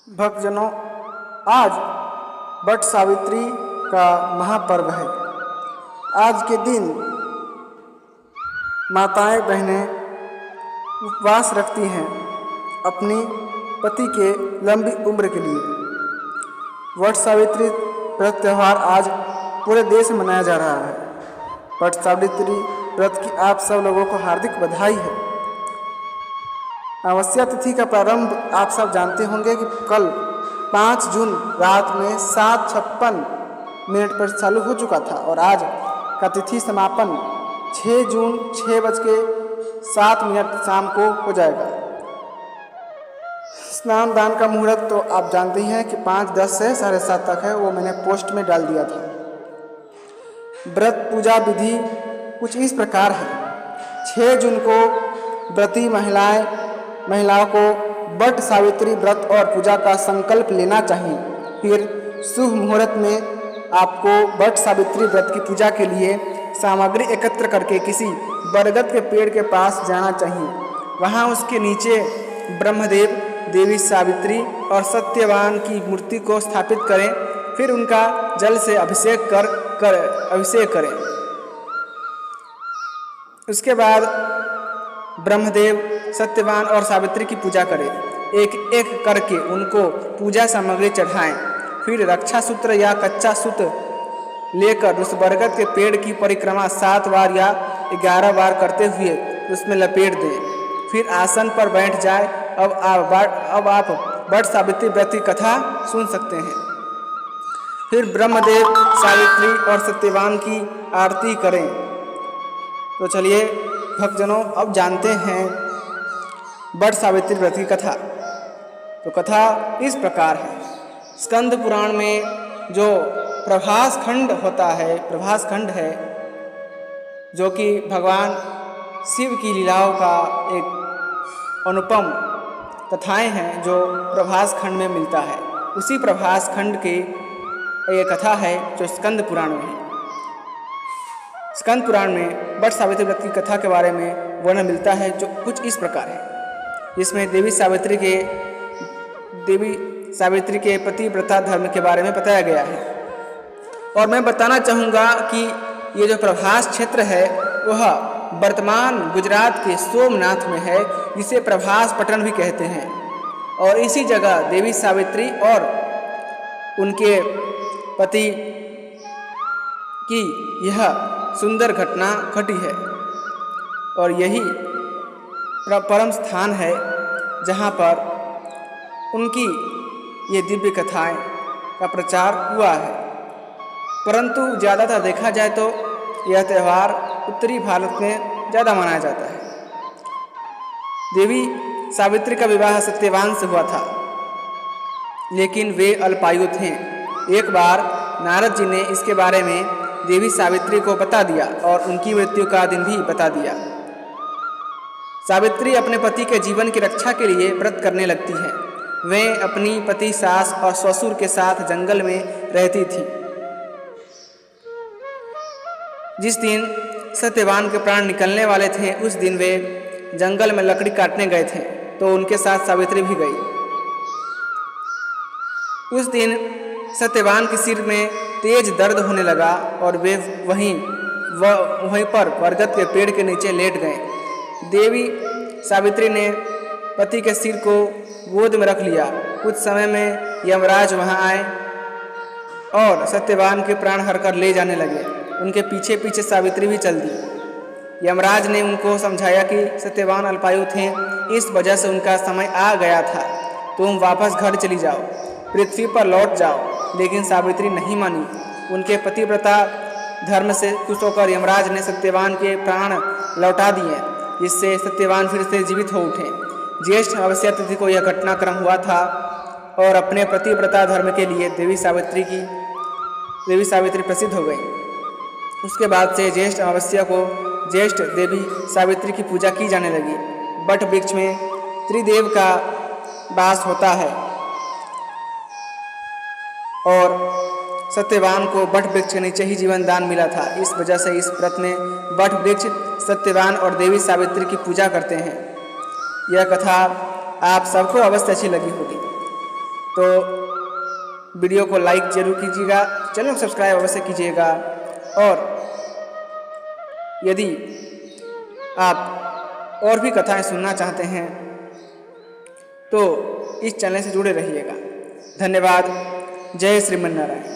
भक्तजनों, आज वट सावित्री का महापर्व है। आज के दिन माताएं बहनें उपवास रखती हैं अपनी पति के लंबी उम्र के लिए। वट सावित्री व्रत त्यौहार आज पूरे देश में मनाया जा रहा है। वट सावित्री व्रत की आप सब लोगों को हार्दिक बधाई है। अमावस्या तिथि का प्रारंभ आप सब जानते होंगे कि कल 5 जून रात में 7:56 पर चालू हो चुका था और आज का तिथि समापन 6 जून 6:07 शाम को हो जाएगा। स्नान दान का मुहूर्त तो आप जानते ही हैं कि 5:10 से 7:30 तक है, वो मैंने पोस्ट में डाल दिया था। व्रत पूजा विधि कुछ इस प्रकार है। 6 जून को व्रती महिलाओं को वट सावित्री व्रत और पूजा का संकल्प लेना चाहिए। फिर शुभ मुहूर्त में आपको वट सावित्री व्रत की पूजा के लिए सामग्री एकत्र करके किसी बरगद के पेड़ के पास जाना चाहिए। वहाँ उसके नीचे ब्रह्मदेव, देवी सावित्री और सत्यवान की मूर्ति को स्थापित करें। फिर उनका जल से अभिषेक करें। उसके बाद ब्रह्मदेव, सत्यवान और सावित्री की पूजा करें। एक एक करके उनको पूजा सामग्री चढ़ाएं। फिर रक्षा सूत्र या कच्चा सूत्र लेकर उस बरगद के पेड़ की परिक्रमा 7 बार या 11 बार करते हुए उसमें लपेट दें। फिर आसन पर बैठ जाए। अब आप वट सावित्री व्रत की कथा सुन सकते हैं। फिर ब्रह्मदेव, सावित्री और सत्यवान की आरती करें। तो चलिए भक्तजनों, अब जानते हैं वट सावित्री व्रत की कथा। तो कथा इस प्रकार है। स्कंद पुराण में जो प्रभास खंड है जो कि भगवान शिव की लीलाओं का एक अनुपम कथाएं हैं जो प्रभास खंड में मिलता है। उसी प्रभास खंड की ये कथा है जो स्कंद पुराण में है। स्कंद पुराण में वट सावित्री व्रत की कथा के बारे में वर्णन मिलता है जो कुछ इस प्रकार है, जिसमें देवी सावित्री के पतिव्रता धर्म के बारे में बताया गया है। और मैं बताना चाहूँगा कि ये जो प्रभास क्षेत्र है वह वर्तमान गुजरात के सोमनाथ में है, जिसे प्रभास पट्टन भी कहते हैं। और इसी जगह देवी सावित्री और उनके पति की यह सुंदर घटना घटी है। और यही परम स्थान है जहाँ पर उनकी ये दिव्य कथाएं का प्रचार हुआ है। परंतु ज़्यादातर देखा जाए तो यह त्यौहार उत्तरी भारत में ज़्यादा मनाया जाता है। देवी सावित्री का विवाह सत्यवान से हुआ था, लेकिन वे अल्पायु थे। एक बार नारद जी ने इसके बारे में देवी सावित्री को बता दिया और उनकी मृत्यु का दिन भी बता दिया। सावित्री अपने पति के जीवन की रक्षा के लिए व्रत करने लगती है। वे अपनी पति, सास और ससुर के साथ जंगल में रहती थी। जिस दिन सत्यवान के प्राण निकलने वाले थे उस दिन वे जंगल में लकड़ी काटने गए थे, तो उनके साथ सावित्री भी गई। उस दिन सत्यवान के सिर में तेज दर्द होने लगा और वे वहीं पर बरगद के पेड़ के नीचे लेट गए। देवी सावित्री ने पति के सिर को गोद में रख लिया। कुछ समय में यमराज वहां आए और सत्यवान के प्राण हरकर ले जाने लगे। उनके पीछे पीछे सावित्री भी चल दी। यमराज ने उनको समझाया कि सत्यवान अल्पायु थे, इस वजह से उनका समय आ गया था। तुम वापस घर चली जाओ, पृथ्वी पर लौट जाओ। लेकिन सावित्री नहीं मानी। उनके पतिव्रता धर्म से खुश होकर यमराज ने सत्यवान के प्राण लौटा दिए, जिससे सत्यवान फिर से जीवित हो उठे। ज्येष्ठ अमावस्या तिथि को यह घटनाक्रम हुआ था और अपने पतिव्रता धर्म के लिए देवी सावित्री प्रसिद्ध हो गई। उसके बाद से ज्येष्ठ अमावस्या को ज्येष्ठ देवी सावित्री की पूजा की जाने लगी। वट वृक्ष में त्रिदेव का वास होता है और सत्यवान को वट वृक्ष के नीचे ही जीवन दान मिला था। इस वजह से इस व्रत में वट वृक्ष, सत्यवान और देवी सावित्री की पूजा करते हैं। यह कथा आप सबको अवश्य अच्छी लगी होगी। तो वीडियो को लाइक जरूर कीजिएगा, चैनल को सब्सक्राइब अवश्य कीजिएगा। और यदि आप और भी कथाएं सुनना चाहते हैं तो इस चैनल से जुड़े रहिएगा। धन्यवाद। जय श्रीमन नारायण।